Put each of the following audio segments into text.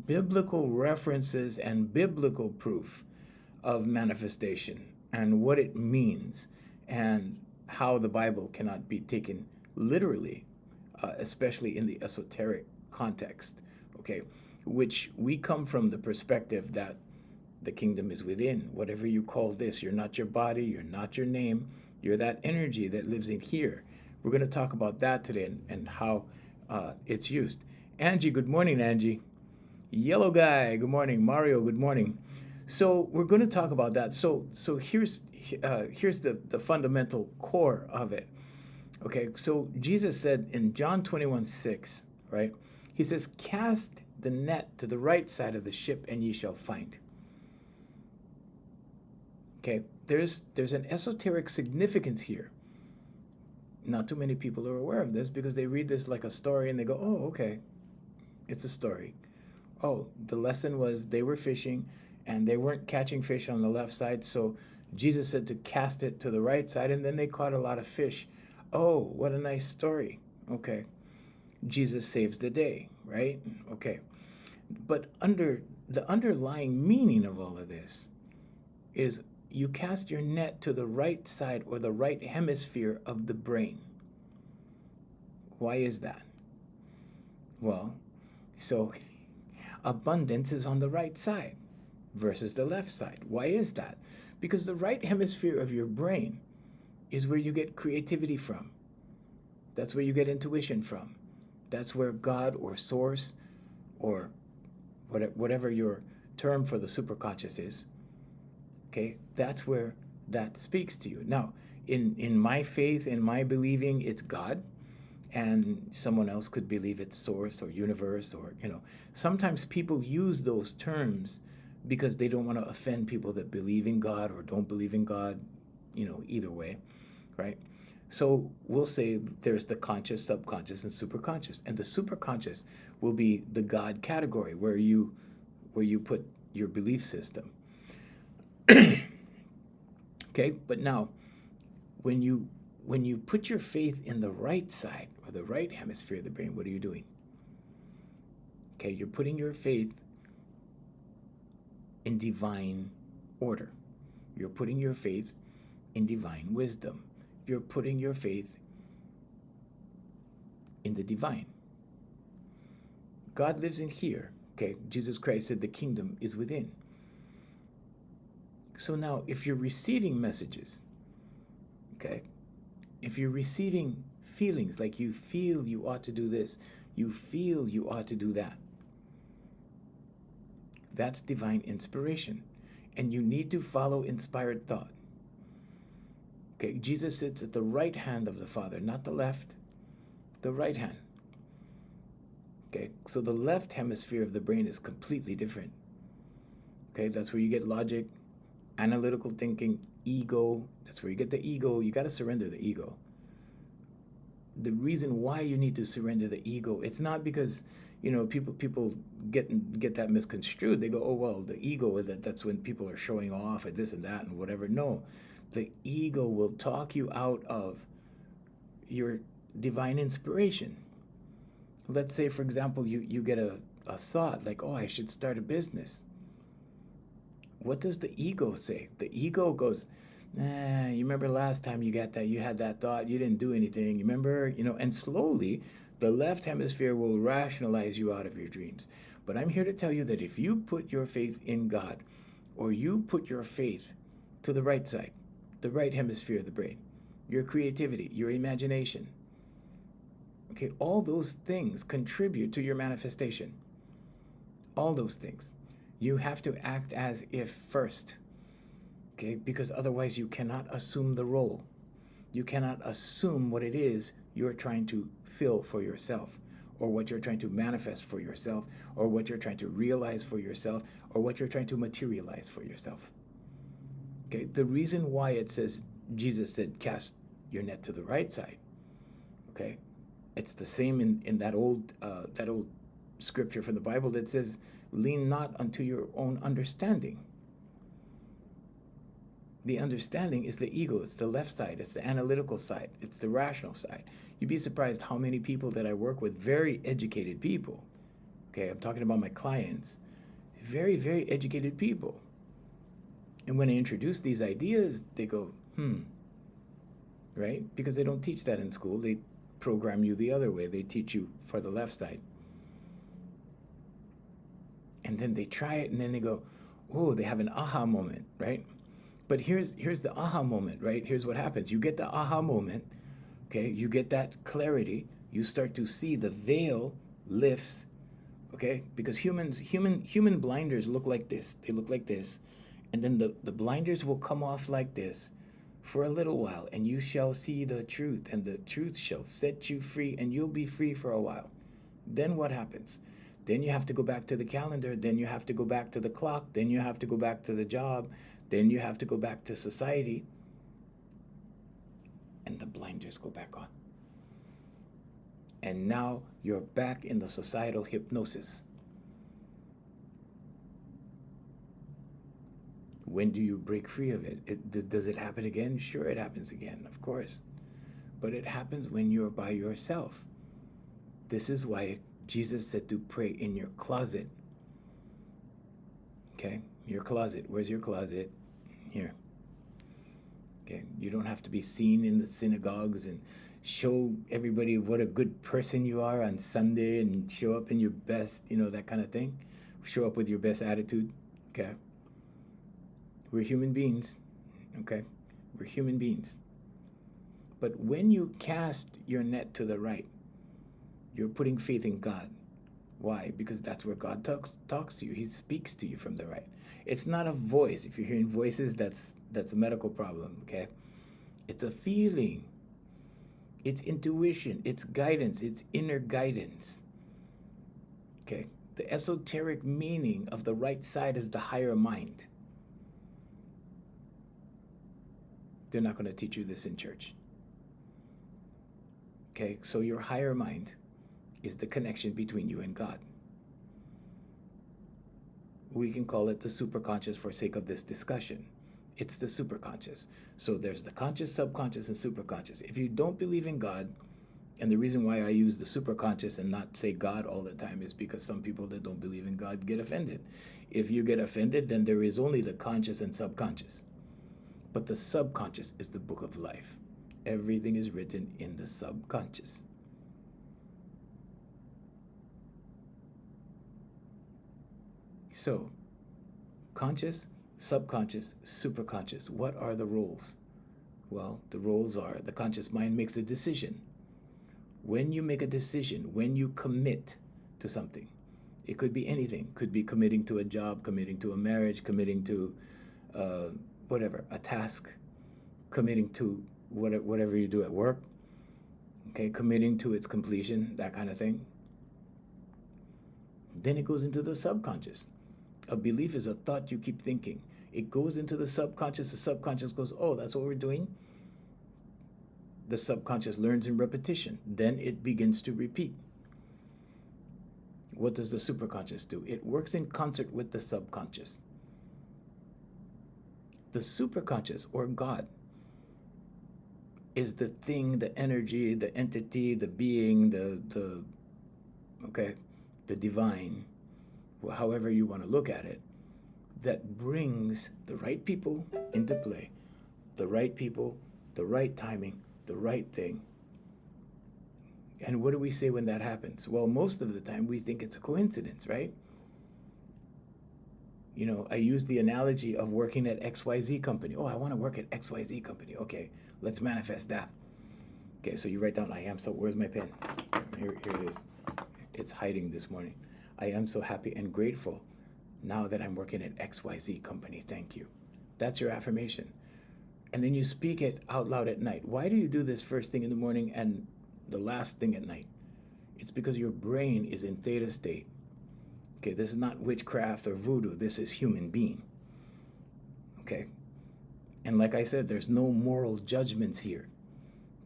biblical references and biblical proof of manifestation and what it means and how the Bible cannot be taken literally, especially in the esoteric context, okay? Which we come from the perspective that the kingdom is within. Whatever you call this, you're not your body, you're not your name, you're that energy that lives in here. We're going to talk about that today and how it's used. Angie, good morning, Angie. Yellow guy, good morning. Mario, good morning. So we're going to talk about that. So here's the fundamental core of it. Okay, so Jesus said in John 21:6, right? He says, "Cast the net to the right side of the ship, and ye shall find." Okay, there's an esoteric significance here. Not too many people are aware of this because they read this like a story and they go, "Oh, okay, it's a story." Oh, the lesson was they were fishing and they weren't catching fish on the left side, so Jesus said to cast it to the right side, and then they caught a lot of fish. Oh, what a nice story. Okay. Jesus saves the day, right? Okay. But the underlying meaning of all of this is you cast your net to the right side or the right hemisphere of the brain. Why is that? Well, so abundance is on the right side versus the left side. Why is that? Because the right hemisphere of your brain is where you get creativity from. That's where you get intuition from. That's where God or source or whatever your term for the superconscious is, okay, that's where that speaks to you. Now, in my faith, in my believing, it's God, and someone else could believe it's source or universe or, sometimes people use those terms because they don't want to offend people that believe in God or don't believe in God, either way, right? So we'll say there's the conscious, subconscious, and superconscious. And the superconscious will be the God category where you put your belief system. Okay, but now when you put your faith in the right side or the right hemisphere of the brain, what are you doing? Okay, you're putting your faith in divine order. You're putting your faith in divine wisdom. You're putting your faith in the divine. God lives in here. Okay, Jesus Christ said the kingdom is within. So now if you're receiving messages, okay, if you're receiving feelings like you feel you ought to do this, you feel you ought to do that, that's divine inspiration. And you need to follow inspired thought. Okay, Jesus sits at the right hand of the Father, not the left, the right hand. Okay, so the left hemisphere of the brain is completely different. Okay, that's where you get logic, analytical thinking, ego. That's where you get the ego. You got to surrender the ego. The reason why you need to surrender the ego, it's not because, people get that misconstrued. They go, oh, well, the ego is that's when people are showing off at this and that and whatever. No. The ego will talk you out of your divine inspiration. Let's say, for example, you get a thought like, oh, I should start a business. What does the ego say? The ego goes, you remember last time you had that thought, you didn't do anything. You remember, and slowly the left hemisphere will rationalize you out of your dreams. But I'm here to tell you that if you put your faith in God, or you put your faith to the right side, the right hemisphere of the brain, your creativity, your imagination. Okay, all those things contribute to your manifestation. All those things. You have to act as if first. Okay, because otherwise you cannot assume the role. You cannot assume what it is you're trying to fill for yourself, or what you're trying to manifest for yourself, or what you're trying to realize for yourself, or what you're trying to materialize for yourself. Okay, the reason why it says, Jesus said, cast your net to the right side. Okay, it's the same in that old scripture from the Bible that says, lean not unto your own understanding. The understanding is the ego. It's the left side. It's the analytical side. It's the rational side. You'd be surprised how many people that I work with, very educated people, Okay, I'm talking about my clients. Very, very educated people. And when I introduce these ideas, they go, right? Because they don't teach that in school. They program you the other way. They teach you for the left side. And then they try it and then they go, oh, they have an aha moment, right? But here's the aha moment, right? Here's what happens. You get the aha moment, okay? You get that clarity. You start to see the veil lifts, okay? Because human blinders look like this. They look like this. And then the blinders will come off like this for a little while, and you shall see the truth, and the truth shall set you free, and you'll be free for a while. Then what happens? Then you have to go back to the calendar, then you have to go back to the clock, then you have to go back to the job, then you have to go back to society, and the blinders go back on. And now you're back in the societal hypnosis. When do you break free of it? Does it happen again? Sure, it happens again, of course. But it happens when you're by yourself. This is why Jesus said to pray in your closet. Okay, your closet. Where's your closet? Here. Okay, you don't have to be seen in the synagogues and show everybody what a good person you are on Sunday and show up in your best, that kind of thing. Show up with your best attitude. Okay. We're human beings, okay? We're human beings. But when you cast your net to the right, you're putting faith in God. Why? Because that's where God talks to you. He speaks to you from the right. It's not a voice. If you're hearing voices, that's a medical problem, okay? It's a feeling. It's intuition. It's guidance. It's inner guidance, okay? The esoteric meaning of the right side is the higher mind. They're not going to teach you this in church. Okay, so your higher mind is the connection between you and God. We can call it the superconscious for sake of this discussion. It's the superconscious. So there's the conscious, subconscious, and superconscious. If you don't believe in God, and the reason why I use the superconscious and not say God all the time is because some people that don't believe in God get offended. If you get offended, then there is only the conscious and subconscious. But the subconscious is the book of life. Everything is written in the subconscious. So, conscious, subconscious, superconscious. What are the roles? Well, the roles are the conscious mind makes a decision. When you make a decision, when you commit to something, it could be anything. Could be committing to a job, committing to a marriage, committing to whatever, a task, committing to whatever you do at work, okay, committing to its completion, that kind of thing. Then it goes into the subconscious. A belief is a thought you keep thinking. It goes into the subconscious goes, oh, that's what we're doing. The subconscious learns in repetition. Then it begins to repeat. What does the superconscious do? It works in concert with the subconscious. The superconscious, or God, is the thing, the energy, the entity, the being, the divine, however you want to look at it, that brings the right people into play. The right people, the right timing, the right thing. And what do we say when that happens? Well, most of the time we think it's a coincidence, right? I use the analogy of working at XYZ company. Oh, I want to work at XYZ company. Okay, let's manifest that. Okay, so you write down, where's my pen? Here it is. It's hiding this morning. I am so happy and grateful now that I'm working at XYZ company. Thank you. That's your affirmation. And then you speak it out loud at night. Why do you do this first thing in the morning and the last thing at night? It's because your brain is in theta state. Okay, this is not witchcraft or voodoo. This is human being. Okay? And like I said, there's no moral judgments here.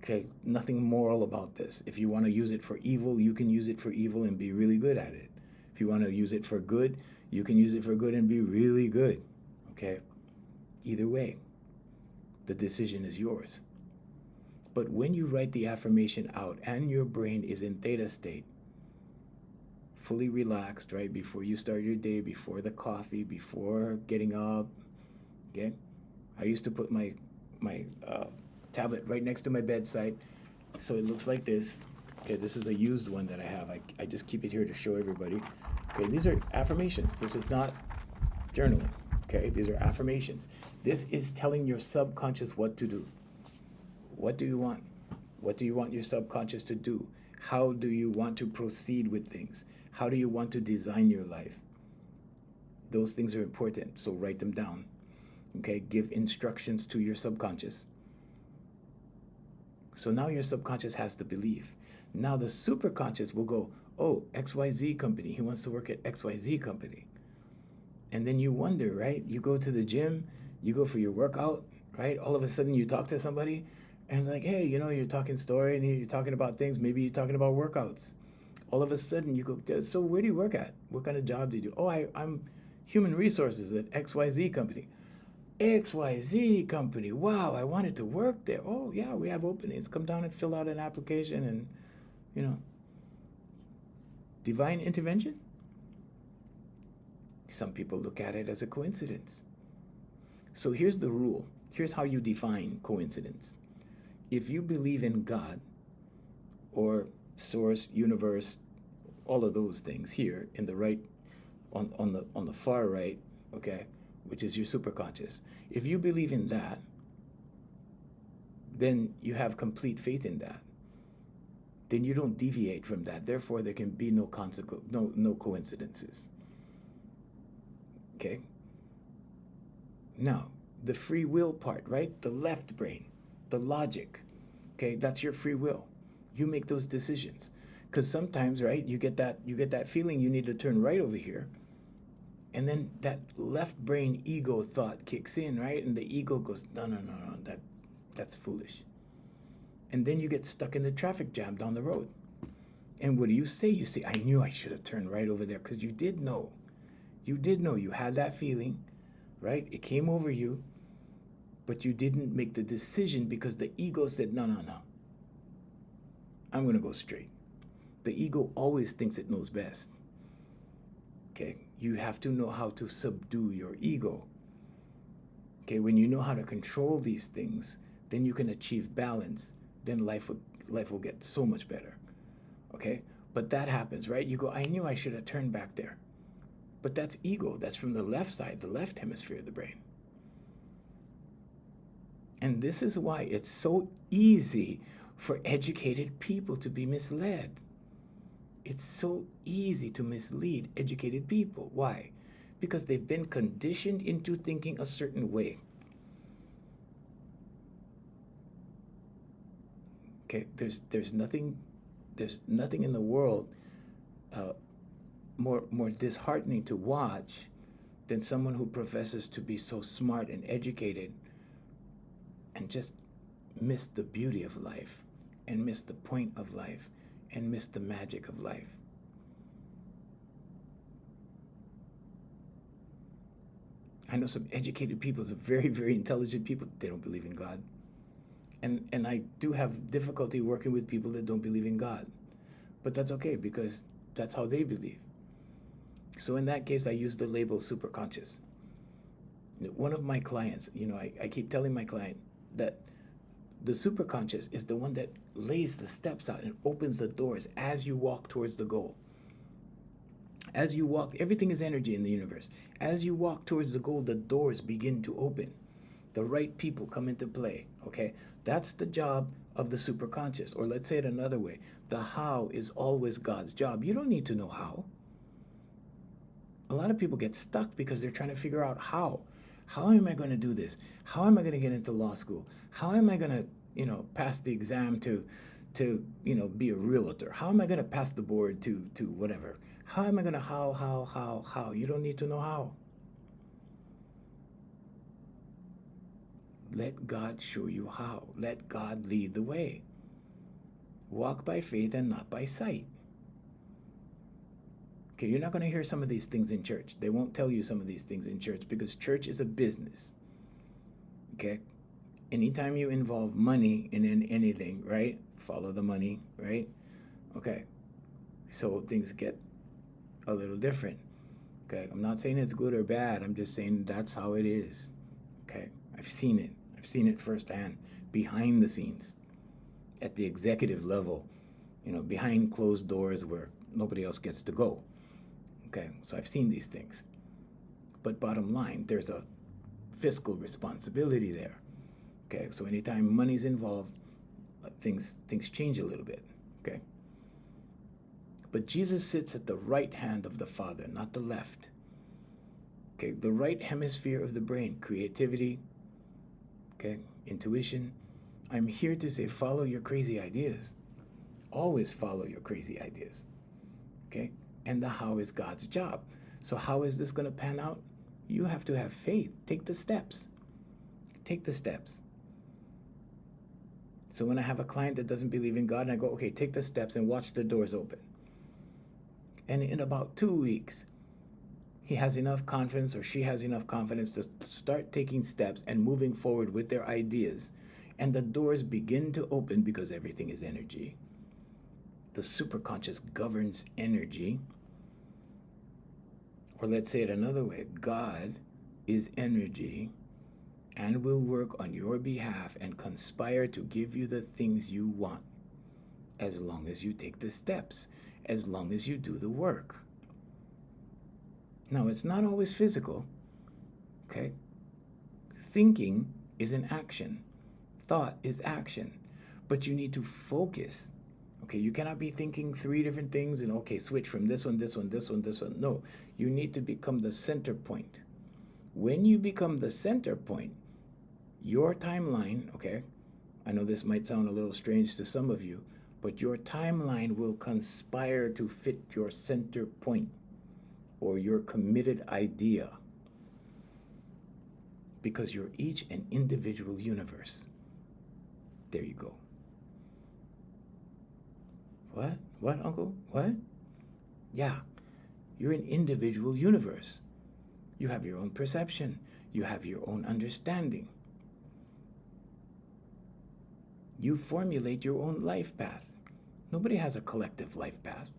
Okay? Nothing moral about this. If you want to use it for evil, you can use it for evil and be really good at it. If you want to use it for good, you can use it for good and be really good. Okay? Either way, the decision is yours. But when you write the affirmation out and your brain is in theta state, fully relaxed, right? Before you start your day, before the coffee, before getting up, okay? I used to put my tablet right next to my bedside, so it looks like this. Okay, this is a used one that I have. I just keep it here to show everybody. Okay, these are affirmations. This is not journaling. Okay, these are affirmations. This is telling your subconscious what to do. What do you want? What do you want your subconscious to do? How do you want to proceed with things? How do you want to design your life? Those things are important, so write them down. Okay, give instructions to your subconscious. So now your subconscious has the belief. Now the superconscious will go, oh, XYZ company, he wants to work at XYZ company. And then you wonder, right? You go to the gym, you go for your workout, right? All of a sudden you talk to somebody and it's like, hey, you're talking story and you're talking about things. Maybe you're talking about workouts. All of a sudden you go, so where do you work at? What kind of job do you do? Oh, I'm human resources at XYZ company. XYZ company. Wow, I wanted to work there. Oh, yeah, we have openings. Come down and fill out an application and, divine intervention. Some people look at it as a coincidence. So here's the rule. Here's how you define coincidence. If you believe in God or source, universe, all of those things here in the right, on the far right, okay, which is your superconscious. If you believe in that, then you have complete faith in that. Then you don't deviate from that. Therefore, there can be no coincidences. Okay? Now, the free will part, right? The left brain, the logic. Okay, that's your free will. You make those decisions. Because sometimes, right, you get that feeling you need to turn right over here. And then that left brain ego thought kicks in, right? And the ego goes, no, that's foolish. And then you get stuck in the traffic jam down the road. And what do you say? You say, I knew I should have turned right over there, because you did know. You did know. You had that feeling, right? It came over you, but you didn't make the decision because the ego said, no. I'm going to go straight. The ego always thinks it knows best. Okay? You have to know how to subdue your ego. Okay? When you know how to control these things, then you can achieve balance. Then life will get so much better. Okay? But that happens, right? You go, I knew I should have turned back there. But that's ego. That's from the left side, the left hemisphere of the brain. And this is why it's so easy for educated people to be misled. It's so easy to mislead educated people. Why? Because they've been conditioned into thinking a certain way. Okay, there's nothing in the world more disheartening to watch than someone who professes to be so smart and educated and just miss the beauty of life and miss the point of life and miss the magic of life. I know some educated people, some very, very intelligent people, they don't believe in God. And I do have difficulty working with people that don't believe in God. But that's okay, because that's how they believe. So in that case, I use the label superconscious. One of my clients, I keep telling my client that the superconscious is the one that lays the steps out and opens the doors as you walk towards the goal. As you walk, everything is energy in the universe. As you walk towards the goal, the doors begin to open. The right people come into play, okay? That's the job of the superconscious. Or let's say it another way. The how is always God's job. You don't need to know how. A lot of people get stuck because they're trying to figure out how. How am I going to do this? How am I going to get into law school? How am I going to, pass the exam to be a realtor? How am I going to pass the board to whatever? How am I going to how? You don't need to know how. Let God show you how. Let God lead the way. Walk by faith and not by sight. Okay, you're not going to hear some of these things in church. They won't tell you some of these things in church because church is a business. Okay? Anytime you involve money in anything, right? Follow the money, right? Okay. So things get a little different. Okay, I'm not saying it's good or bad. I'm just saying that's how it is. Okay, I've seen it. I've seen it firsthand, behind the scenes, at the executive level, behind closed doors where nobody else gets to go. Okay, so I've seen these things. But bottom line, there's a fiscal responsibility there. Okay, so anytime money's involved, things change a little bit. Okay, but Jesus sits at the right hand of the Father, not the left. Okay, the right hemisphere of the brain, creativity, okay, intuition. I'm here to say follow your crazy ideas. Always follow your crazy ideas. Okay, and the how is God's job. So how is this going to pan out? You have to have faith. Take the steps. Take the steps. So when I have a client that doesn't believe in God, and I go, okay, take the steps and watch the doors open. And in about 2 weeks, he has enough confidence, or she has enough confidence to start taking steps and moving forward with their ideas. And the doors begin to open because everything is energy. The superconscious governs energy. Or let's say it another way, God is energy and will work on your behalf and conspire to give you the things you want, as long as you take the steps, as long as you do the work. Now, it's not always physical, okay? Thinking is an action. Thought is action. But you need to focus. Okay, you cannot be thinking 3 different things and, okay, switch from this one, this one, this one, this one. No, you need to become the center point. When you become the center point, your timeline, okay, I know this might sound a little strange to some of you, but your timeline will conspire to fit your center point or your committed idea, because you're each an individual universe. There you go. What? What, Uncle? What? Yeah, you're an individual universe. You have your own perception. You have your own understanding. You formulate your own life path. Nobody has a collective life path.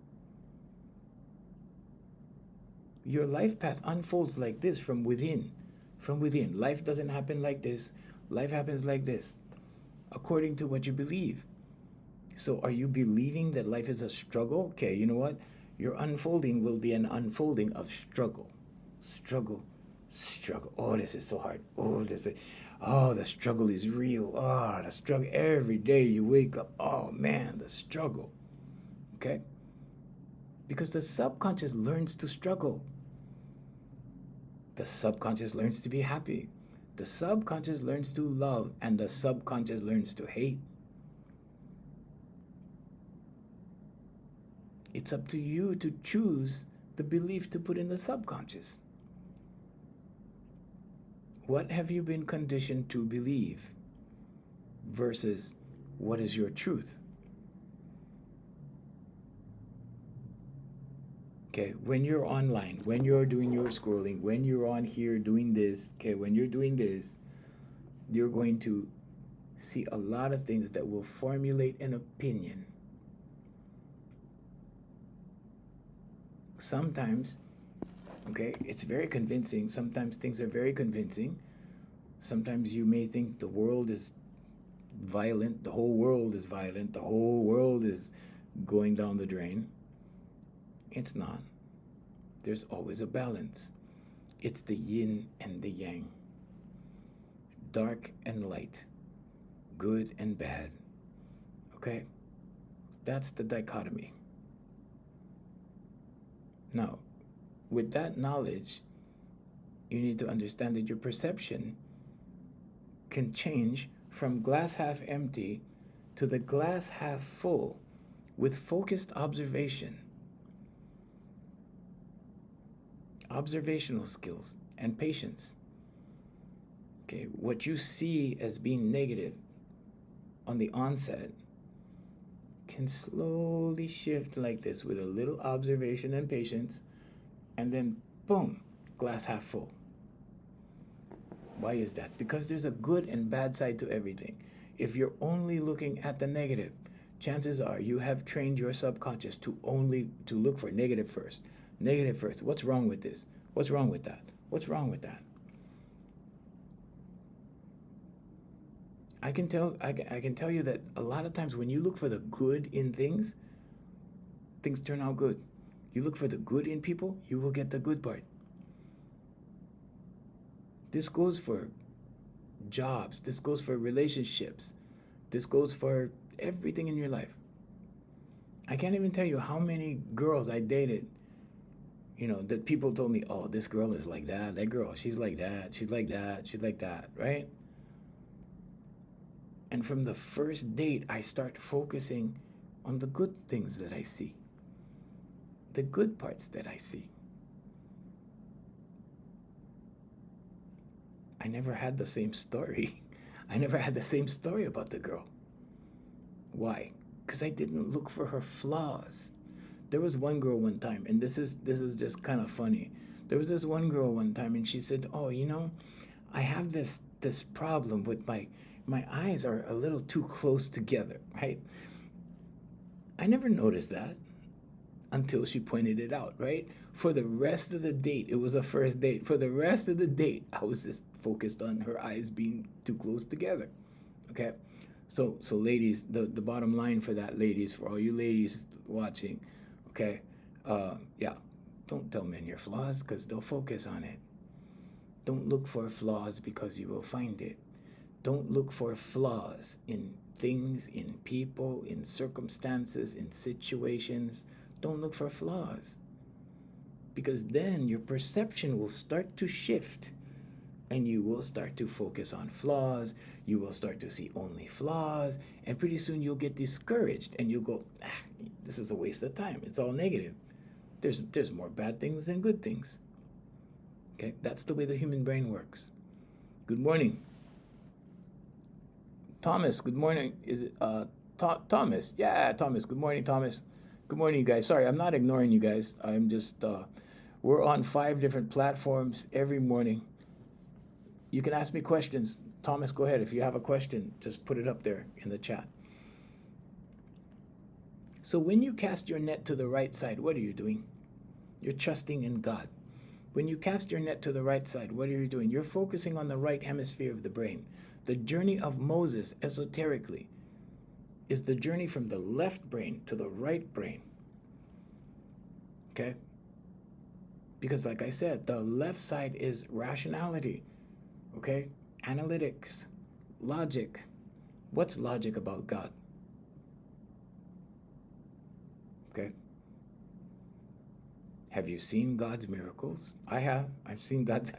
Your life path unfolds like this from within. From within. Life doesn't happen like this. Life happens like this, according to what you believe. So are you believing that life is a struggle? Okay, you know what? Your unfolding will be an unfolding of struggle. Struggle. Struggle. Oh, this is so hard. The struggle is real. Oh, the struggle. Every day you wake up. Oh, man, the struggle. Okay? Because the subconscious learns to struggle. The subconscious learns to be happy. The subconscious learns to love, and the subconscious learns to hate. It's up to you to choose the belief to put in the subconscious. What have you been conditioned to believe versus what is your truth? Okay, when you're online, when you're doing your scrolling, when you're on here doing this, okay, when you're doing this, you're going to see a lot of things that will formulate an opinion. Sometimes, okay, it's very convincing. Sometimes things are very convincing. Sometimes you may think the world is violent, the whole world is violent, the whole world is going down the drain. It's not. There's always a balance. It's the yin and the yang. Dark and light. Good and bad. Okay? That's the dichotomy. Now, with that knowledge, you need to understand that your perception can change from glass half empty to the glass half full with focused observation, observational skills, and patience. Okay, what you see as being negative on the onset can slowly shift like this with a little observation and patience, and then boom, glass half full. Why is that? Because there's a good and bad side to everything. If you're only looking at the negative, chances are you have trained your subconscious to look for negative first, Negative first. What's wrong with this? What's wrong with that? What's wrong with that? I can tell you that a lot of times when you look for the good in things, things turn out good. You look for the good in people, you will get the good part. This goes for jobs, this goes for relationships, this goes for everything in your life. I can't even tell you how many girls I dated, that people told me, oh, this girl is like that, that girl, she's like that, she's like that, she's like that, right? And from the first date, I start focusing on the good things that I see, the good parts that I see. I never had the same story. I never had the same story about the girl. Why? Because I didn't look for her flaws. There was one girl one time, and this is just kind of funny. There was this one girl one time, and she said, "Oh, I have this problem with my eyes are a little too close together, right?" I never noticed that until she pointed it out, right? For the rest of the date, it was a first date. For the rest of the date, I was just focused on her eyes being too close together. Okay? So ladies, the bottom line for that, ladies, for all you ladies watching, okay? Yeah, don't tell men your flaws because they'll focus on it. Don't look for flaws because you will find it. Don't look for flaws in things, in people, in circumstances, in situations. Don't look for flaws. Because then your perception will start to shift and you will start to focus on flaws. You will start to see only flaws. And pretty soon you'll get discouraged and you'll go, this is a waste of time. It's all negative. There's more bad things than good things. Okay, that's the way the human brain works. Good morning. Thomas, good morning. Is it Thomas? Yeah, Thomas. Good morning, Thomas. Good morning, you guys. Sorry, I'm not ignoring you guys. I'm just, we're on 5 different platforms every morning. You can ask me questions. Thomas, go ahead. If you have a question, just put it up there in the chat. So when you cast your net to the right side, what are you doing? You're trusting in God. When you cast your net to the right side, what are you doing? You're focusing on the right hemisphere of the brain. The journey of Moses, esoterically, is the journey from the left brain to the right brain. Okay? Because like I said, the left side is rationality. Okay? Analytics, logic. What's logic about God? Okay? Have you seen God's miracles? I have. I've seen God's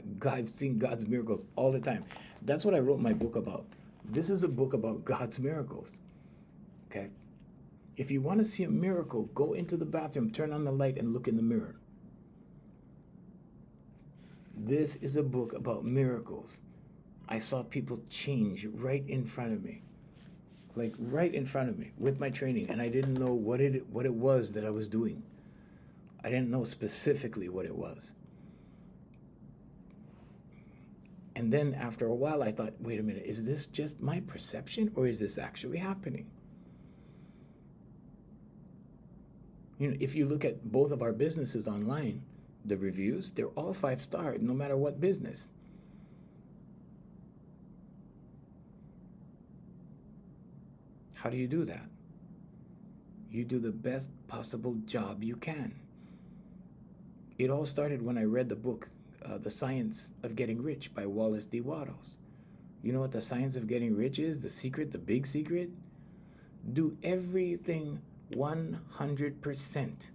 miracles all the time. That's what I wrote my book about. This is a book about God's miracles. Okay? If you want to see a miracle, go into the bathroom, turn on the light, and look in the mirror. This is a book about miracles. I saw people change right in front of me. Like right in front of me with my training, and I didn't know what it was that I was doing. I didn't know specifically what it was. And then after a while, I thought, wait a minute, is this just my perception or is this actually happening? If you look at both of our businesses online, the reviews, they're all 5-star, no matter what business. How do you do that? You do the best possible job you can. It all started when I read the book, The Science of Getting Rich by Wallace D. Wattles. You know what the science of getting rich is? The secret, the big secret? Do everything 100%.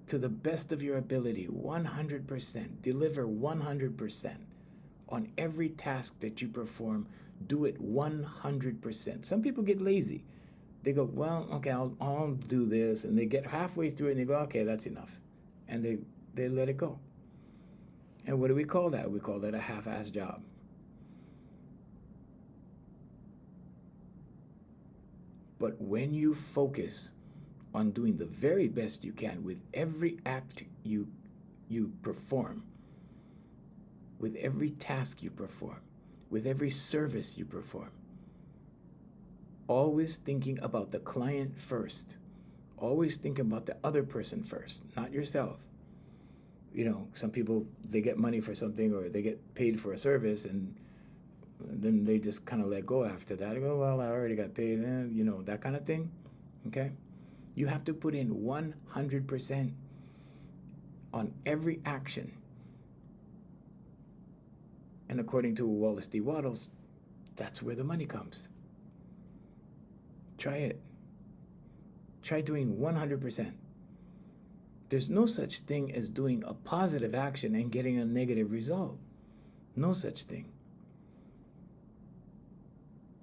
To the best of your ability, 100%. Deliver 100%. On every task that you perform, do it 100%. Some people get lazy. They go, well, okay, I'll do this. And they get halfway through it and they go, okay, that's enough. And they let it go. And what do we call that? We call that a half-assed job. But when you focus on doing the very best you can with every act you perform, with every task you perform, with every service you perform, always thinking about the client first, always thinking about the other person first, not yourself. some people, they get money for something or they get paid for a service, and then they just kind of let go after that. They go, well, I already got paid, that kind of thing. Okay? You have to put in 100% on every action. And according to Wallace D. Wattles, that's where the money comes. Try it. Try doing 100%. There's no such thing as doing a positive action and getting a negative result. No such thing.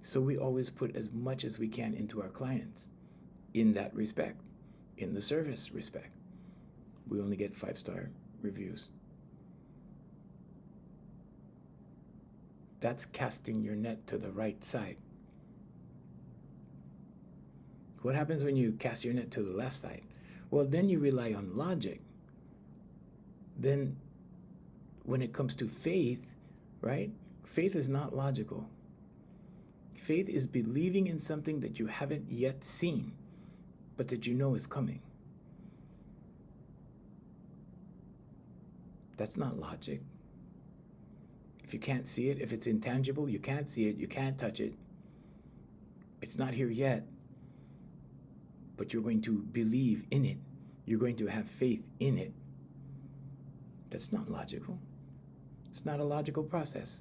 So we always put as much as we can into our clients in that respect, in the service respect. We only get 5-star reviews. That's casting your net to the right side. What happens when you cast your net to the left side? Well, then you rely on logic. Then when it comes to faith, right? Faith is not logical. Faith is believing in something that you haven't yet seen, but that you know is coming. That's not logic. If you can't see it, if it's intangible, you can't see it, you can't touch it. It's not here yet, but you're going to believe in it. You're going to have faith in it. That's not logical. It's not a logical process.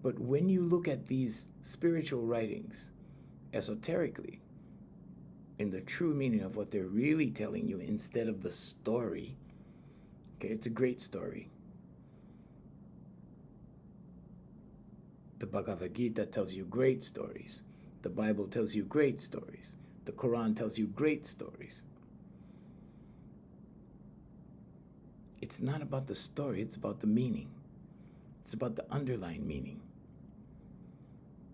But when you look at these spiritual writings esoterically, in the true meaning of what they're really telling you instead of the story, okay, it's a great story. The Bhagavad Gita tells you great stories. The Bible tells you great stories. The Quran tells you great stories. It's not about the story, it's about the meaning. It's about the underlying meaning.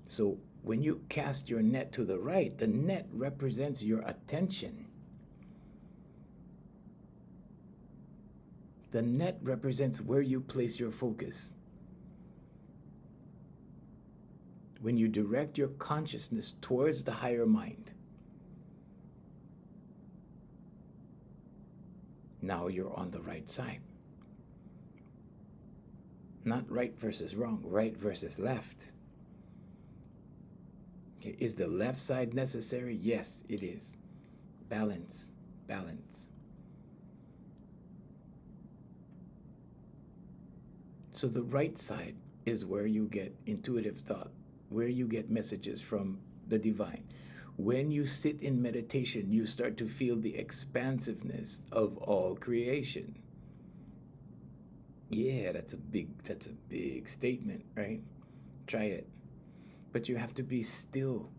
So when you cast your net to the right, the net represents your attention. The net represents where you place your focus. When you direct your consciousness towards the higher mind, now you're on the right side. Not right versus wrong, right versus left. Okay, is the left side necessary? Yes, it is. Balance, balance. So the right side is where you get intuitive thought, where you get messages from the divine. When you sit in meditation, you start to feel the expansiveness of all creation. Yeah, that's a big statement, right? Try it. But you have to be still.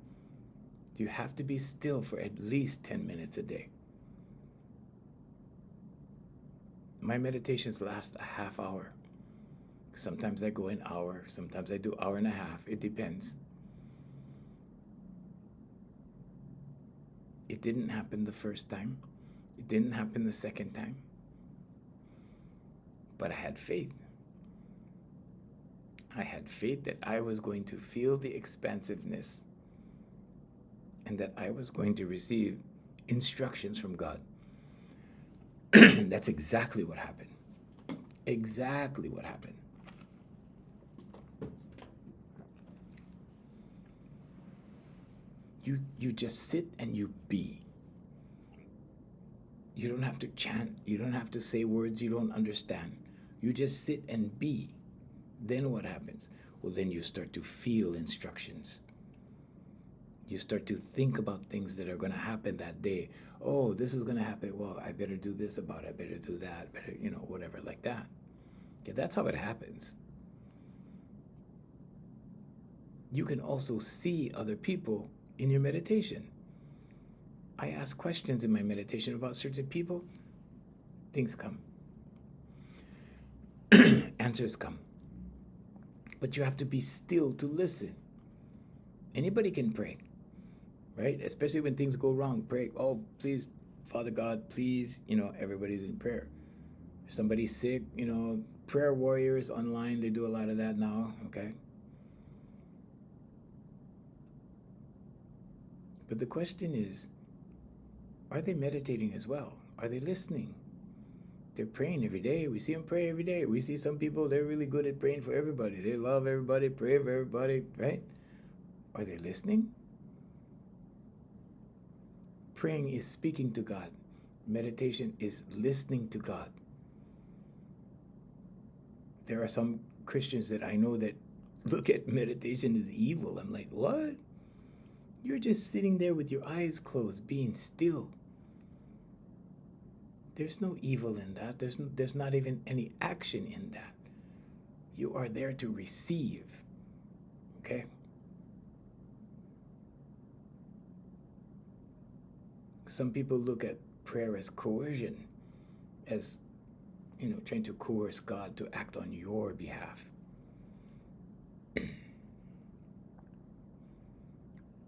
You have to be still for at least 10 minutes a day. My meditations last a half hour. Sometimes I go an hour, sometimes I do hour and a half. It depends. It didn't happen the first time. It didn't happen the second time. But I had faith. I had faith that I was going to feel the expansiveness and that I was going to receive instructions from God. That's exactly what happened. Exactly what happened. You just sit and you be. You don't have to chant. You don't have to say words you don't understand. You just sit and be. Then what happens? Well, then you start to feel instructions. You start to think about things that are going to happen that day. Oh, this is going to happen. Well, I better do this about it. I better do that. Better, whatever like that. Okay, that's how it happens. You can also see other people in your meditation. I ask questions in my meditation about certain people. Things come. Answers come. But you have to be still to listen. Anybody can pray, right? Especially when things go wrong. Pray, oh, please, Father God, please, everybody's in prayer. If somebody's sick, prayer warriors online, they do a lot of that now, okay? But the question is, are they meditating as well? Are they listening? They're praying every day. We see them pray every day. We see some people, they're really good at praying for everybody. They love everybody, pray for everybody, right? Are they listening? Praying is speaking to God. Meditation is listening to God. There are some Christians that I know that look at meditation as evil. I'm like, what? You're just sitting there with your eyes closed, being still. There's no evil in that. There's not even any action in that. You are there to receive. Okay? Some people look at prayer as coercion, as, trying to coerce God to act on your behalf.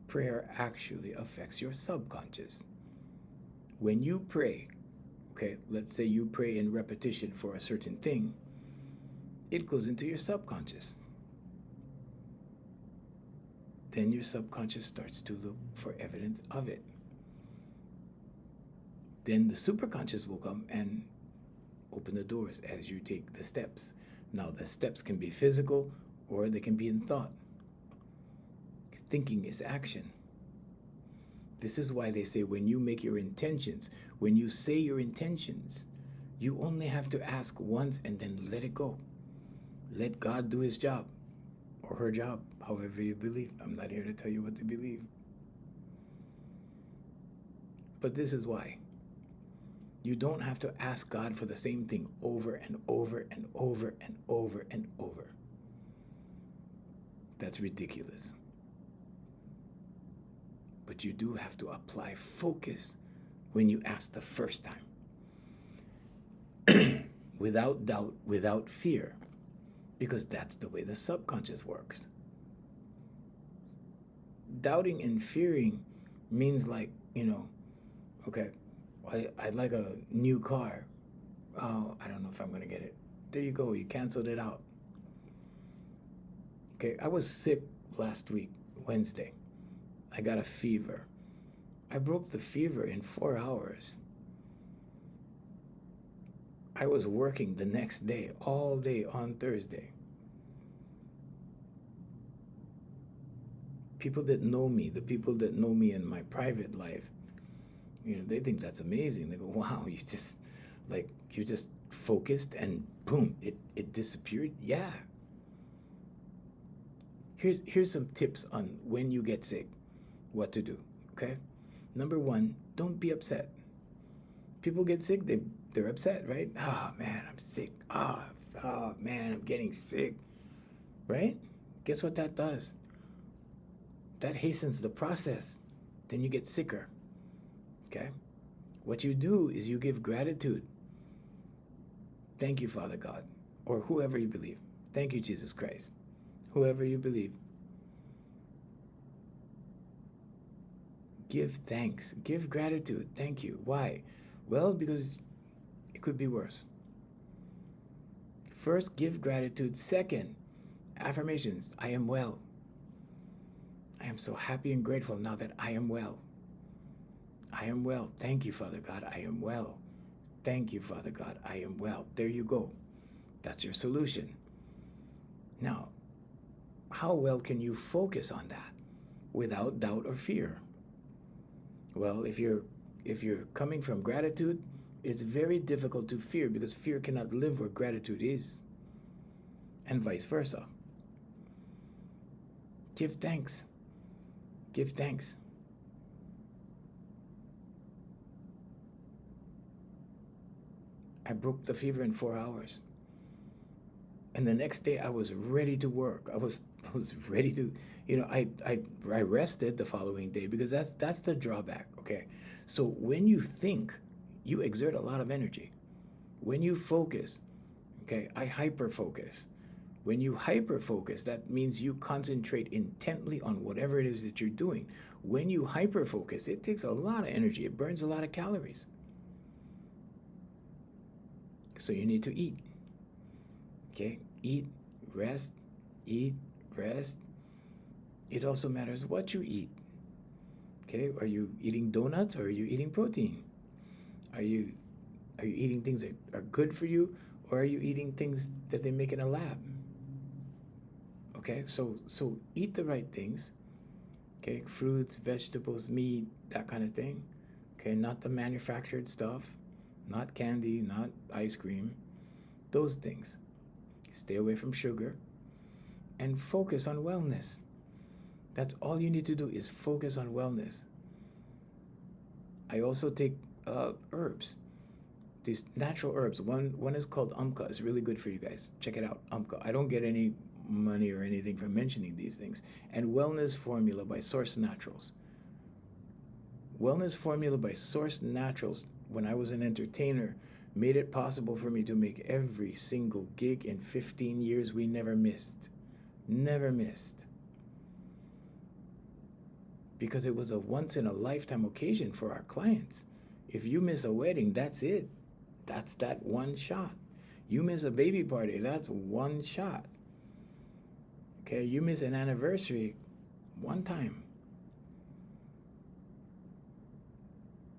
Prayer actually affects your subconscious. When you pray, okay, let's say you pray in repetition for a certain thing, it goes into your subconscious. Then your subconscious starts to look for evidence of it. Then the superconscious will come and open the doors as you take the steps. Now, the steps can be physical or they can be in thought. Thinking is action. This is why they say when you make your intentions, when you say your intentions, you only have to ask once and then let it go. Let God do his job or her job, however you believe. I'm not here to tell you what to believe. But this is why. You don't have to ask God for the same thing over and over and over and over and over. That's ridiculous. But you do have to apply focus when you ask the first time. Without doubt, without fear. Because that's the way the subconscious works. Doubting and fearing means like, okay, I'd like a new car. Oh, I don't know if I'm going to get it. There you go. You canceled it out. Okay, I was sick last week, Wednesday. I got a fever. I broke the fever in 4 hours. I was working the next day, all day on Thursday. People that know me, the people that know me in my private life, they think that's amazing. They go, wow, you just focused and boom, it disappeared. Yeah. Here's some tips on when you get sick, what to do, okay? Number one, don't be upset. People get sick, they're upset, right? Oh, man, I'm sick. Oh, man, I'm getting sick, right? Guess what that does? That hastens the process. Then you get sicker, okay? What you do is you give gratitude. Thank you, Father God, or whoever you believe. Thank you, Jesus Christ. Whoever you believe. Give thanks. Give gratitude. Thank you. Why? Well, because it could be worse. First, give gratitude. Second, affirmations. I am well. I am so happy and grateful now that I am well. I am well. Thank you, Father God. I am well. Thank you, Father God. I am well. There you go. That's your solution. Now, how well can you focus on that without doubt or fear? Well, if you're coming from gratitude, it's very difficult to fear because fear cannot live where gratitude is, and vice versa. Give thanks. Give thanks. I broke the fever in 4 hours. And the next day I was ready to work. I was ready to, I rested the following day because that's the drawback, okay? So when you think, you exert a lot of energy. When you focus, okay, I hyper-focus. When you hyper-focus, that means you concentrate intently on whatever it is that you're doing. When you hyper-focus, it takes a lot of energy. It burns a lot of calories. So you need to eat. Okay, eat, rest, eat, rest. It also matters what you eat. Okay, are you eating donuts or are you eating protein? Are you eating things that are good for you, or are you eating things that they make in a lab? Okay, so eat the right things. Okay, fruits, vegetables, meat, that kind of thing. Okay, not the manufactured stuff, not candy, not ice cream, those things. Stay away from sugar and focus on wellness. That's all you need to do is focus on wellness. I also take herbs, these natural herbs. One is called umka. It's really good for you guys. Check it out, umka. I don't get any money or anything for mentioning these things. And Wellness Formula by Source Naturals. Wellness Formula by Source Naturals, when I was an entertainer, made it possible for me to make every single gig in 15 years we never missed. Never missed. Because it was a once in a lifetime occasion for our clients. If you miss a wedding, that's it. That's that one shot. You miss a baby party, that's one shot. Okay, you miss an anniversary, one time.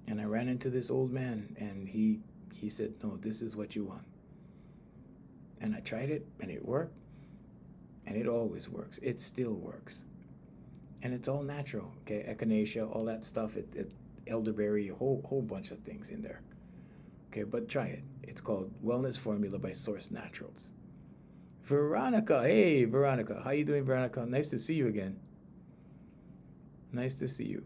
And I ran into this old man and he said, no, this is what you want. And I tried it and it worked. And it always works. It still works. And it's all natural. Okay, echinacea, all that stuff, elderberry, a whole bunch of things in there. Okay, but try it. It's called Wellness Formula by Source Naturals. Veronica, hey Veronica, how you doing, Veronica? Nice to see you again. Nice to see you.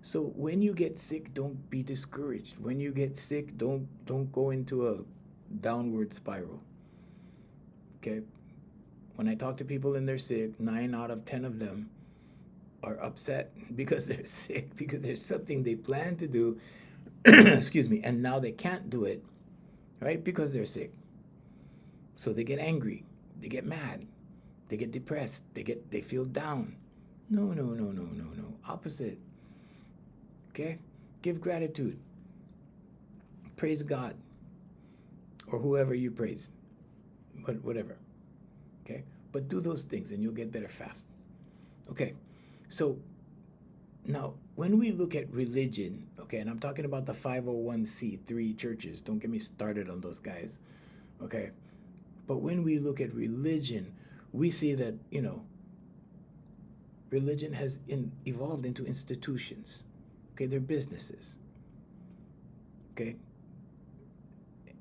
So when you get sick, don't be discouraged. When you get sick, don't go into a downward spiral. Okay? When I talk to people and they're sick, 9 out of 10 of them are upset because they're sick, because there's something they plan to do, excuse me, and now they can't do it, right? Because they're sick. So they get angry, they get mad, they get depressed, they feel down. No. Opposite. Okay? Give gratitude. Praise God. Or whoever you praise. But whatever. Okay? But do those things and you'll get better fast. Okay. So now when we look at religion, okay, and I'm talking about the 501c3 churches, don't get me started on those guys. Okay? But when we look at religion, we see that, religion has evolved into institutions. Okay, they're businesses. Okay?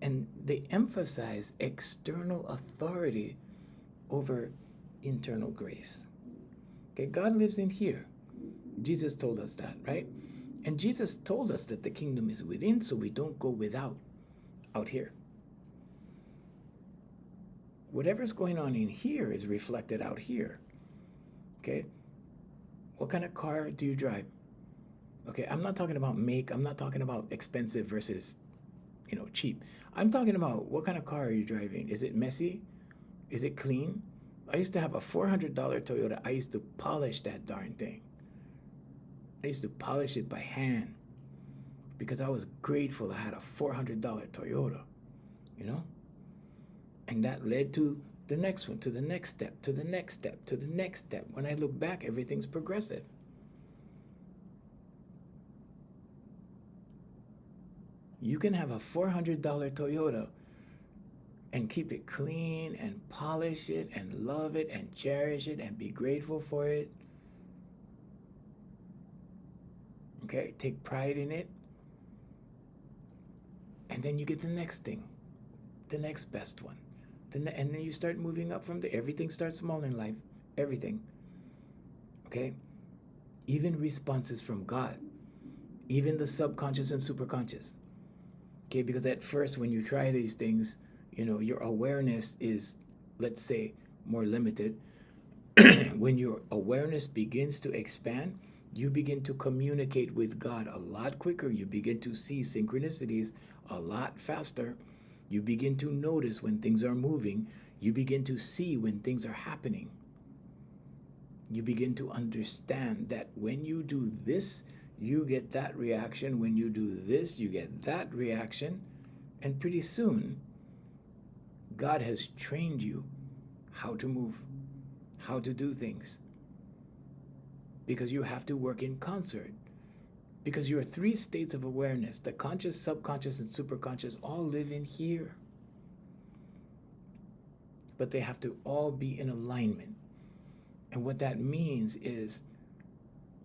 And they emphasize external authority over internal grace. Okay, God lives in here. Jesus told us that, right? And Jesus told us that the kingdom is within, so we don't go without out here. Whatever's going on in here is reflected out here. Okay? What kind of car do you drive? Okay, I'm not talking about make, I'm not talking about expensive versus, cheap. I'm talking about what kind of car are you driving? Is it messy? Is it clean? I used to have a $400 Toyota. I used to polish that darn thing. I used to polish it by hand because I was grateful I had a $400 Toyota, And that led to the next one, to the next step, to the next step, to the next step. When I look back, everything's progressive. You can have a $400 Toyota and keep it clean and polish it and love it and cherish it and be grateful for it. Okay, take pride in it. And then you get the next thing, the next best one. And then you start moving up from there. Everything starts small in life. Everything. Okay? Even responses from God. Even the subconscious and superconscious. Okay, because at first when you try these things, your awareness is, let's say, more limited. When your awareness begins to expand, you begin to communicate with God a lot quicker. You begin to see synchronicities a lot faster. You begin to notice when things are moving. You begin to see when things are happening. You begin to understand that when you do this, you get that reaction. When you do this, you get that reaction. And pretty soon, God has trained you how to move, how to do things. because you have to work in concert. Because your three states of awareness, the conscious, subconscious, and superconscious, all live in here. But they have to all be in alignment. And what that means is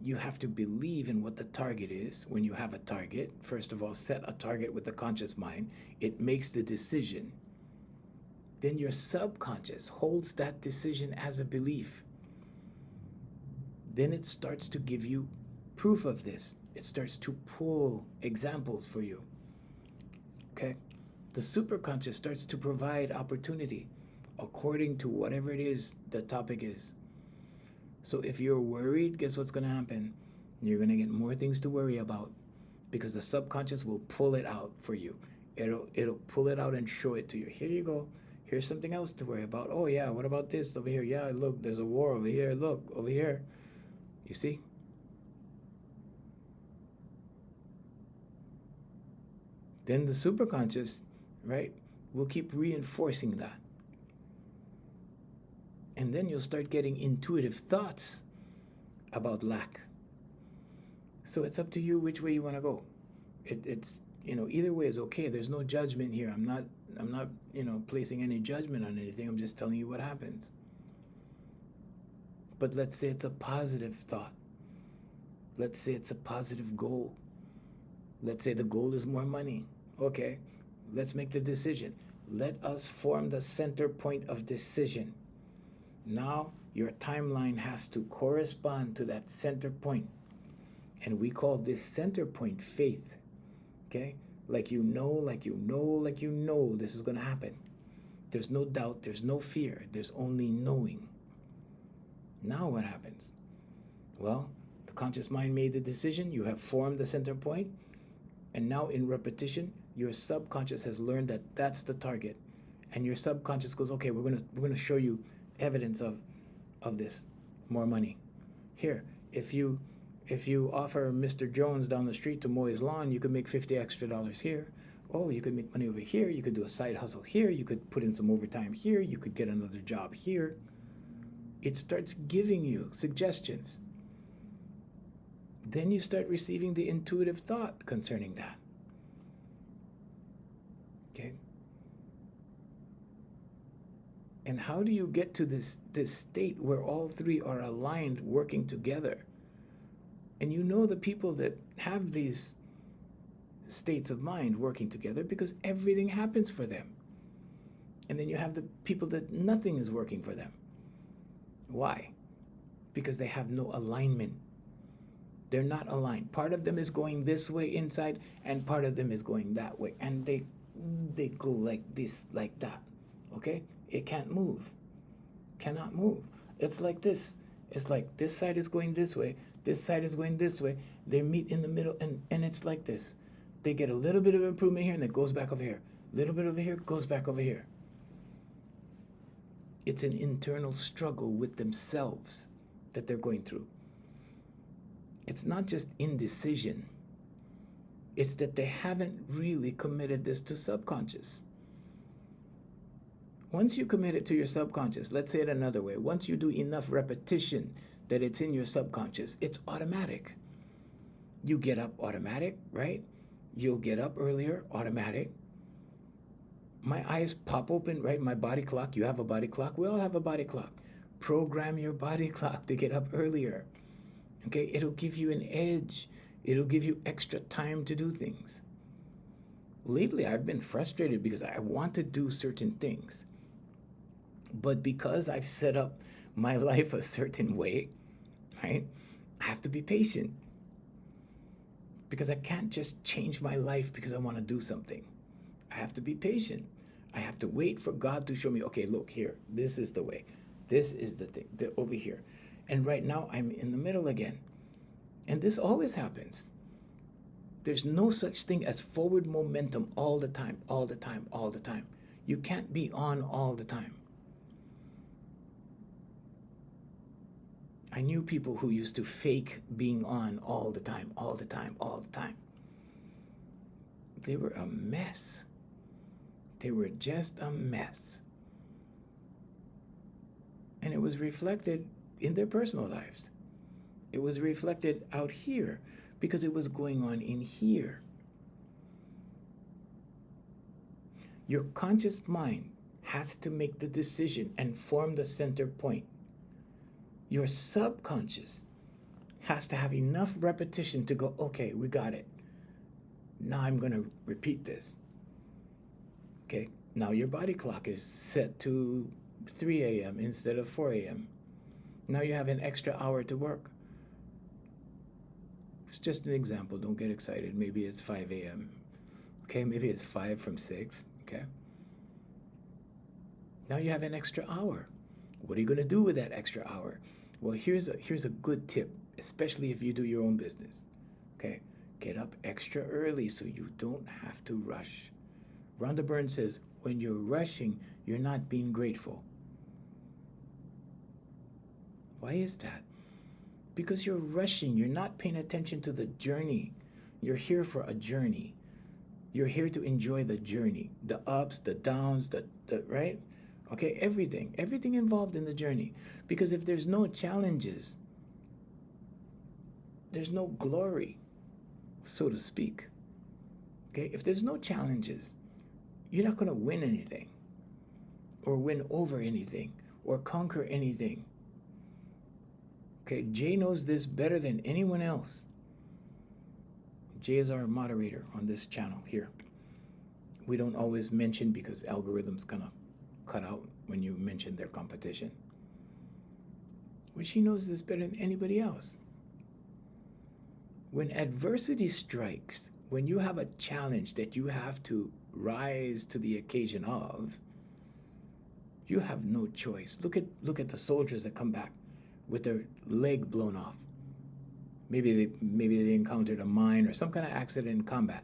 you have to believe in what the target is. When you have a target, first of all, set a target with the conscious mind. It makes the decision. Then your subconscious holds that decision as a belief. Then it starts to give you proof of this. It starts to pull examples for you. Okay? The superconscious starts to provide opportunity according to whatever it is the topic is. So if you're worried, guess what's going to happen? You're going to get more things to worry about because the subconscious will pull it out for you. It'll pull it out and show it to you. Here you go. Here's something else to worry about. Oh yeah, what about this over here? Yeah, look, there's a war over here. Look, over here. You see? Then the superconscious, right, will keep reinforcing that. And then you'll start getting intuitive thoughts about lack. So it's up to you which way you want to go. It's either way is okay. There's no judgment here. I'm not placing any judgment on anything. I'm just telling you what happens. But let's say it's a positive thought. Let's say it's a positive goal. Let's say the goal is more money. Okay, let's make the decision. Let us form the center point of decision. Now your timeline has to correspond to that center point. And we call this center point faith. Okay? Like you know this is going to happen. There's no doubt, there's no fear, there's only knowing. Now what happens? Well, the conscious mind made the decision, you have formed the center point, and now in repetition, your subconscious has learned that that's the target. And your subconscious goes, okay, we're gonna show you evidence of this, more money. Here, if you offer Mr. Jones down the street to mow his lawn, you could make $50 extra here. Oh, you could make money over here. You could do a side hustle here. You could put in some overtime here. You could get another job here. It starts giving you suggestions. Then you start receiving the intuitive thought concerning that. Okay? And how do you get to this state where all three are aligned, working together? And you know the people that have these states of mind working together because everything happens for them. And then you have the people that nothing is working for them. Why? Because they have no alignment. They're not aligned. Part of them is going this way inside, and part of them is going that way. And they go like this, like that. Okay? It can't move. Cannot move. It's like this. It's like this side is going this way. This side is going this way. They meet in the middle, and it's like this. They get a little bit of improvement here, and it goes back over here. A little bit over here, goes back over here. It's an internal struggle with themselves that they're going through. It's not just indecision. It's that they haven't really committed this to subconscious. Once you commit it to your subconscious, let's say it another way. Once you do enough repetition that it's in your subconscious, it's automatic. You get up automatic, right? You'll get up earlier, automatic. My eyes pop open, right? My body clock, you have a body clock. We all have a body clock. Program your body clock to get up earlier. Okay, it'll give you an edge. It'll give you extra time to do things. Lately, I've been frustrated because I want to do certain things. But because I've set up my life a certain way, right, I have to be patient. Because I can't just change my life because I want to do something. I have to be patient. I have to wait for God to show me, okay, look here, this is the way. This is the thing, over here. And right now I'm in the middle again. And this always happens. There's no such thing as forward momentum all the time, all the time, all the time. You can't be on all the time. I knew people who used to fake being on all the time, all the time, all the time. They were a mess. They were just a mess. And it was reflected in their personal lives. It was reflected out here because it was going on in here. Your conscious mind has to make the decision and form the center point. Your subconscious has to have enough repetition to go, okay, we got it. Now I'm going to repeat this. Okay, now your body clock is set to 3 a.m. instead of 4 a.m. Now you have an extra hour to work. It's just an example. Don't get excited. Maybe it's 5 a.m. Okay, maybe it's 5 from 6. Okay. Now you have an extra hour. What are you going to do with that extra hour? Well, here's a good tip, especially if you do your own business. Okay, get up extra early so you don't have to rush. Rhonda Byrne says, when you're rushing, you're not being grateful. Why is that? Because you're rushing. You're not paying attention to the journey. You're here for a journey. You're here to enjoy the journey, the ups, the downs, the right? Okay, everything involved in the journey. Because if there's no challenges, there's no glory, so to speak. Okay, if there's no challenges, you're not going to win anything or win over anything or conquer anything. Okay, Jay knows this better than anyone else. Jay is our moderator on this channel here. We don't always mention because algorithms kind of cut out when you mention their competition. But she knows this better than anybody else. When adversity strikes, when you have a challenge that you have to rise to the occasion of, you have no choice. Look at the soldiers that come back with their leg blown off. Maybe they encountered a mine or some kind of accident in combat,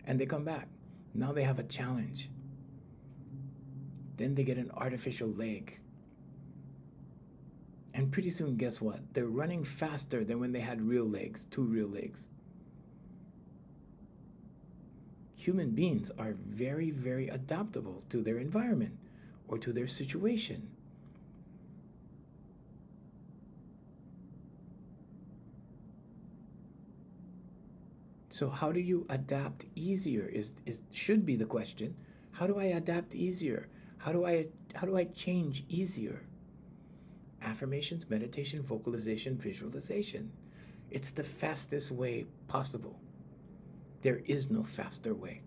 and they come back. Now they have a challenge. Then they get an artificial leg. And pretty soon, guess what? They're running faster than when they had real legs, 2 real legs. Human beings are very, very adaptable to their environment or to their situation. So how do you adapt easier should be the question. How do I adapt easier? How do I change easier? Affirmations, meditation, vocalization, visualization. It's the fastest way possible. There is no faster way.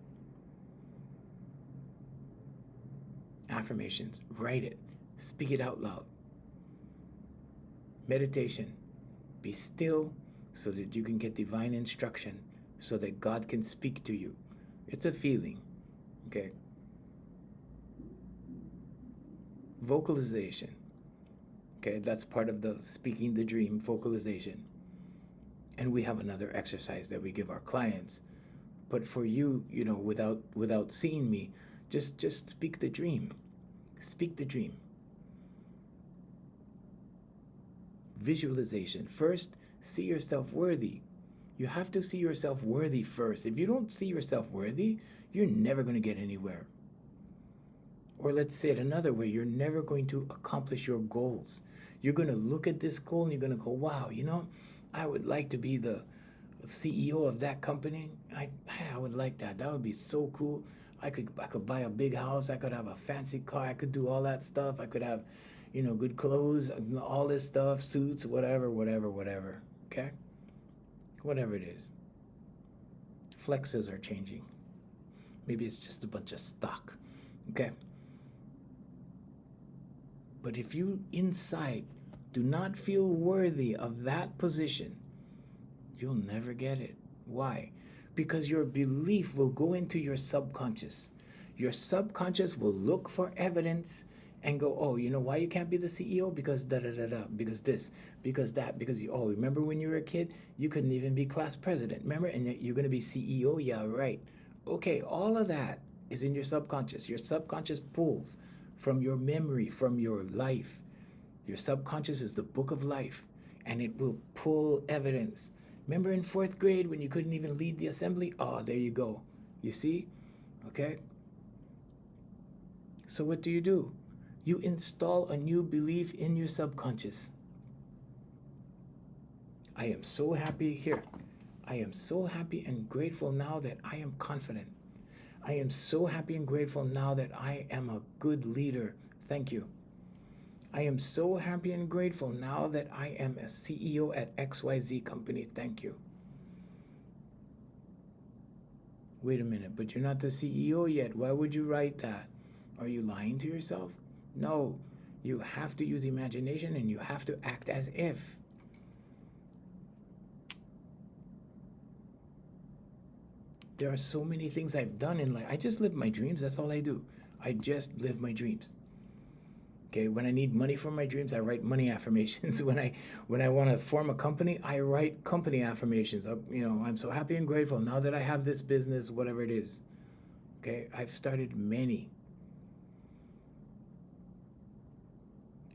Affirmations, write it, speak it out loud. Meditation, be still so that you can get divine instruction, so that God can speak to you. It's a feeling, okay? Vocalization, okay? That's part of the speaking the dream, vocalization. And we have another exercise that we give our clients. But for you, without seeing me, just speak the dream. Speak the dream. Visualization. First, see yourself worthy. You have to see yourself worthy first. If you don't see yourself worthy, you're never going to get anywhere. Or let's say it another way, you're never going to accomplish your goals. You're going to look at this goal and you're going to go, wow, I would like to be the CEO of that company. I would like that. That would be so cool. I could buy a big house. I could have a fancy car. I could do all that stuff. I could have, good clothes, all this stuff, suits, whatever. Okay? Whatever it is. Flexes are changing. Maybe it's just a bunch of stock. Okay? But if you inside do not feel worthy of that position, you'll never get it. Why? Because your belief will go into your subconscious. Your subconscious will look for evidence and go, oh, why you can't be the CEO? Because da-da-da-da, because this, because that, because remember when you were a kid, you couldn't even be class president, remember? And you're going to be CEO? Yeah, right. Okay, all of that is in your subconscious. Your subconscious pulls from your memory, from your life. Your subconscious is the book of life, and it will pull evidence. Remember in 4th grade when you couldn't even lead the assembly? Oh, there you go. You see? Okay? So what do? You install a new belief in your subconscious. I am so happy here. I am so happy and grateful now that I am confident. I am so happy and grateful now that I am a good leader. Thank you. I am so happy and grateful now that I am a CEO at XYZ company. Thank you. Wait a minute, but you're not the CEO yet. Why would you write that? Are you lying to yourself? No, you have to use imagination and you have to act as if. There are so many things I've done in life. I just live my dreams. That's all I do. I just live my dreams. Okay, when I need money for my dreams, I write money affirmations. When I want to form a company, I write company affirmations. I'm so happy and grateful now that I have this business, whatever it is. Okay, I've started many.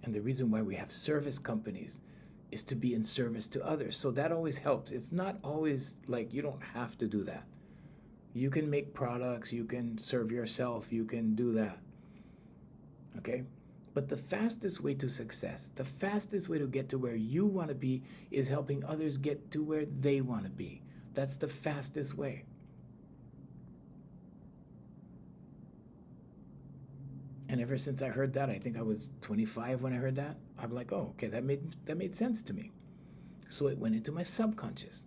And the reason why we have service companies is to be in service to others. So that always helps. It's not always like you don't have to do that. You can make products, you can serve yourself, you can do that. Okay? But the fastest way to success, the fastest way to get to where you want to be is helping others get to where they want to be. That's the fastest way. And ever since I heard that, I think I was 25 when I heard that, I'm like, oh, okay, that made sense to me. So it went into my subconscious.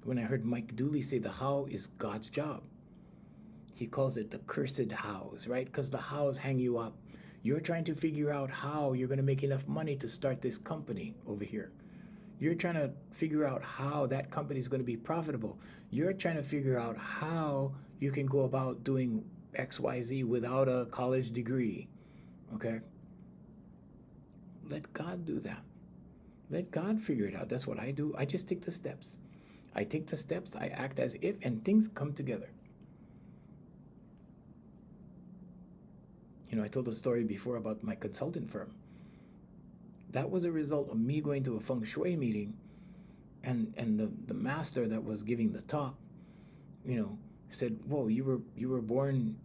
When I heard Mike Dooley say the how is God's job, he calls it the cursed hows, right? Because the hows hang you up. You're trying to figure out how you're going to make enough money to start this company over here. You're trying to figure out how that company is going to be profitable. You're trying to figure out how you can go about doing XYZ without a college degree. Okay? Let God do that. Let God figure it out. That's what I do. I just take the steps. I take the steps, I act as if, and things come together. I told a story before about my consultant firm. That was a result of me going to a feng shui meeting, and the master that was giving the talk, said, "Whoa, you were born,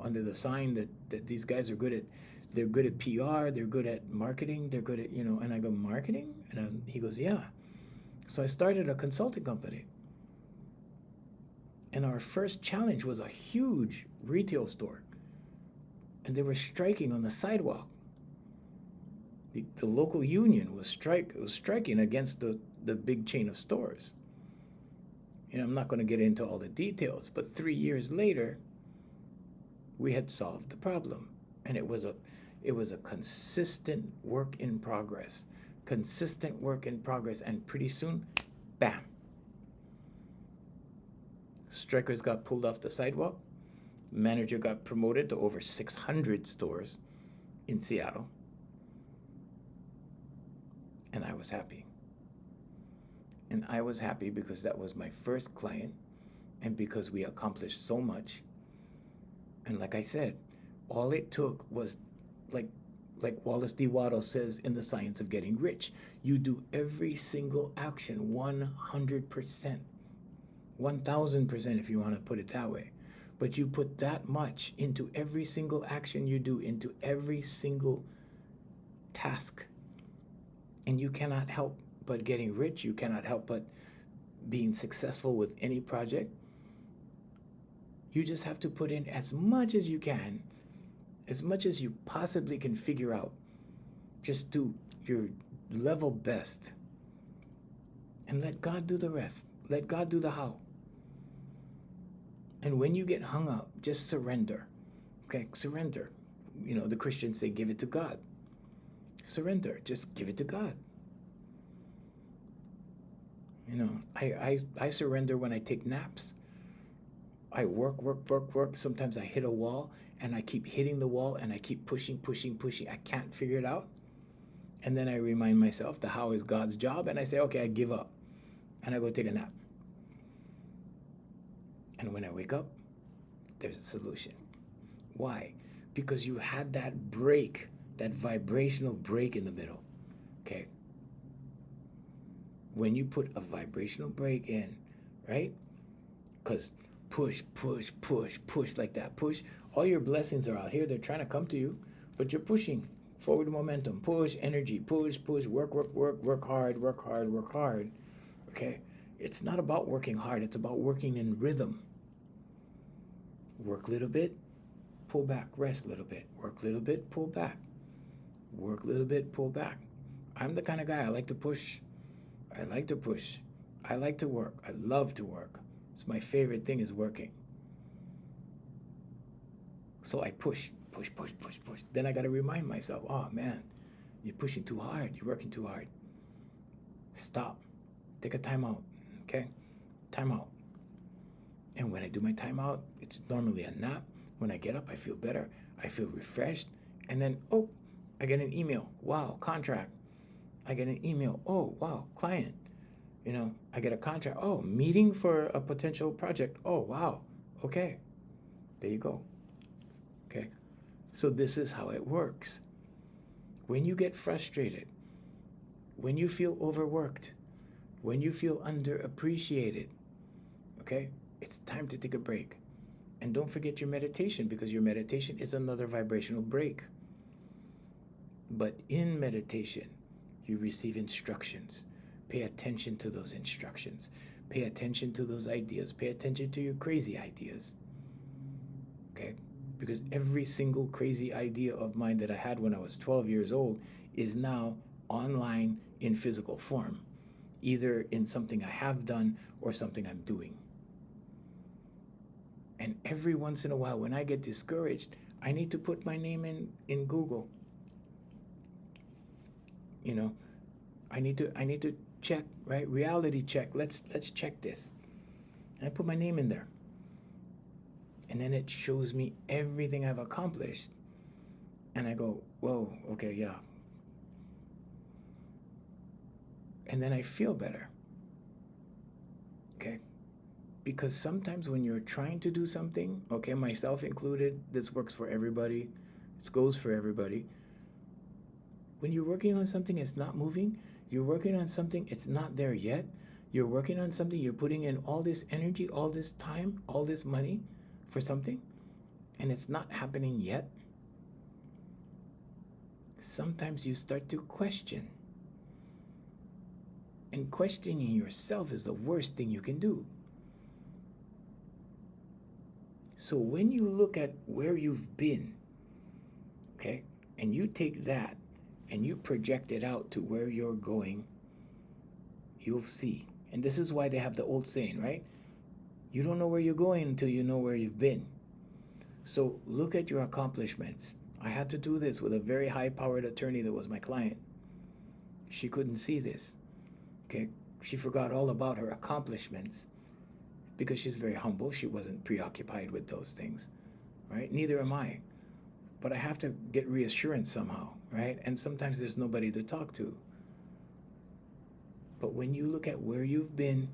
under the sign that these guys are they're good at PR, they're good at marketing, they're good at, and I go, marketing? And he goes, yeah. So I started a consulting company. And our first challenge was a huge retail store. And they were striking on the sidewalk. The local union was striking against the big chain of stores. I'm not going to get into all the details, but 3 years later, we had solved the problem. And it was a consistent work in progress. Consistent work in progress, and pretty soon, bam. Strikers got pulled off the sidewalk. Manager got promoted to over 600 stores in Seattle. And I was happy. And I was happy because that was my first client, and because we accomplished so much. And like I said, all it took was like Wallace D. Waddell says in The Science of Getting Rich, you do every single action 100%, 1,000% if you want to put it that way. But you put that much into every single action you do, into every single task. And you cannot help but getting rich. You cannot help but being successful with any project. You just have to put in as much as you can, as much as you possibly can figure out. Just do your level best. And let God do the rest. Let God do the how. And when you get hung up, just surrender. Okay, surrender. The Christians say, give it to God. Surrender. Just give it to God. I surrender when I take naps. I work. Sometimes I hit a wall, and I keep hitting the wall, and I keep pushing. I can't figure it out. And then I remind myself the how is God's job, and I say, okay, I give up. And I go take a nap. And when I wake up, there's a solution. Why? Because you had that break, that vibrational break in the middle. Okay? When you put a vibrational break in, right? Because push like that. Push. All your blessings are out here. They're trying to come to you, but you're pushing Forward momentum, push, energy, push, work hard. Okay? It's not about working hard, it's about working in rhythm. Work a little bit, pull back, rest a little bit. Work a little bit, pull back. Work a little bit, pull back. I'm the kind of guy, I like to push. I like to push. I like to work. I love to work. It's my favorite thing is working. So I push. Then I got to remind myself, oh man, you're pushing too hard. You're working too hard. Stop. Take a time out. Okay? Time out. And when I do my time out, it's normally a nap. When I get up, I feel better. I feel refreshed. And then, oh, I get an email. Wow, contract. I get an email. Oh, wow, client. I get a contract. Oh, meeting for a potential project. Oh, wow. Okay. There you go. Okay. So this is how it works. When you get frustrated, when you feel overworked, when you feel underappreciated, okay, it's time to take a break. And don't forget your meditation, because your meditation is another vibrational break. But in meditation, you receive instructions. Pay attention to those instructions. Pay attention to those ideas. Pay attention to your crazy ideas. Okay? Because every single crazy idea of mine that I had when I was 12 years old is now online in physical form, either in something I have done or something I'm doing. And every once in a while, when I get discouraged, I need to put my name in Google. I need to check, right? Reality check. Let's check this. And I put my name in there. And then it shows me everything I've accomplished. And I go, whoa, okay, yeah. And then I feel better. Okay? Because sometimes when you're trying to do something, okay, myself included, this works for everybody. It goes for everybody. When you're working on something, it's not moving. You're working on something, it's not there yet. You're working on something, you're putting in all this energy, all this time, all this money for something, and it's not happening yet. Sometimes you start to question. And questioning yourself is the worst thing you can do. So when you look at where you've been, okay, and you take that and you project it out to where you're going, you'll see. And this is why they have the old saying, right? You don't know where you're going until you know where you've been. So look at your accomplishments. I had to do this with a very high-powered attorney that was my client. She couldn't see this, okay? She forgot all about her accomplishments because she's very humble. She wasn't preoccupied with those things, right? Neither am I. But I have to get reassurance somehow, right? And sometimes there's nobody to talk to. But when you look at where you've been,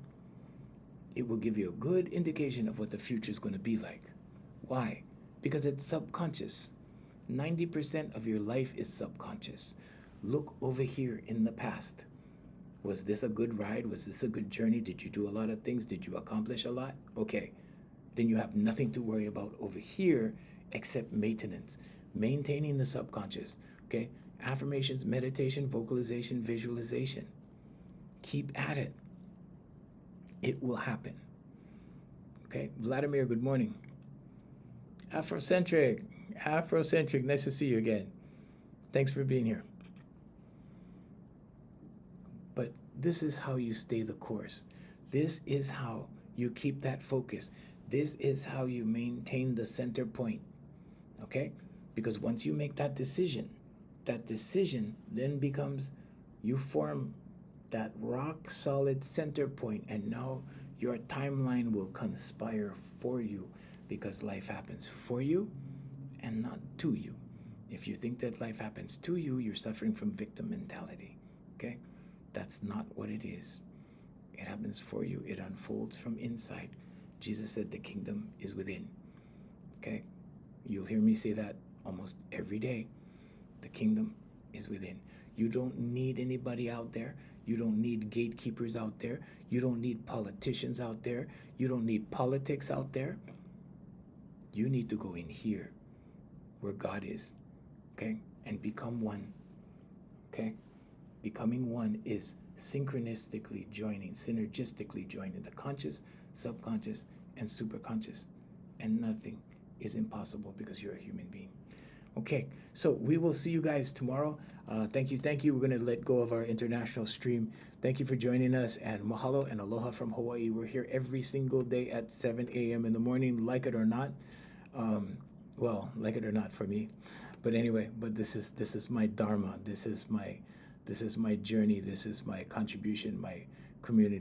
it will give you a good indication of what the future is going to be like. Why? Because it's subconscious. 90% of your life is subconscious. Look over here in the past. Was this a good ride? Was this a good journey? Did you do a lot of things? Did you accomplish a lot? Okay. Then you have nothing to worry about over here except maintenance. Maintaining the subconscious. Okay? Affirmations, meditation, vocalization, visualization. Keep at it. It will happen. Okay? Vladimir, good morning. Afrocentric, nice to see you again. Thanks for being here. But this is how you stay the course. This is how you keep that focus. This is how you maintain the center point. Okay? Because once you make that decision then becomes, you form that rock solid center point, and now your timeline will conspire for you, because life happens for you and not to you. If you think that life happens to you, you're suffering from victim mentality. Okay? That's not what it is. It happens for you. It unfolds from inside. Jesus said the kingdom is within. Okay? You'll hear me say that almost every day. The kingdom is within. You don't need anybody out there. You don't need gatekeepers out there. You don't need politicians out there. You don't need politics out there. You need to go in here where God is. Okay? and become one. Okay? Becoming one is synchronistically joining, synergistically joining the conscious, subconscious, and superconscious. And nothing is impossible because you're a human being. Okay, so we will see you guys tomorrow. Thank you, thank you. We're going to let go of our international stream. Thank you for joining us, and mahalo and aloha from Hawaii. We're here every single day at 7 a.m. in the morning, like it or not. Well, like it or not for me. But anyway, but this is my dharma. This is my journey. This is my contribution, my community.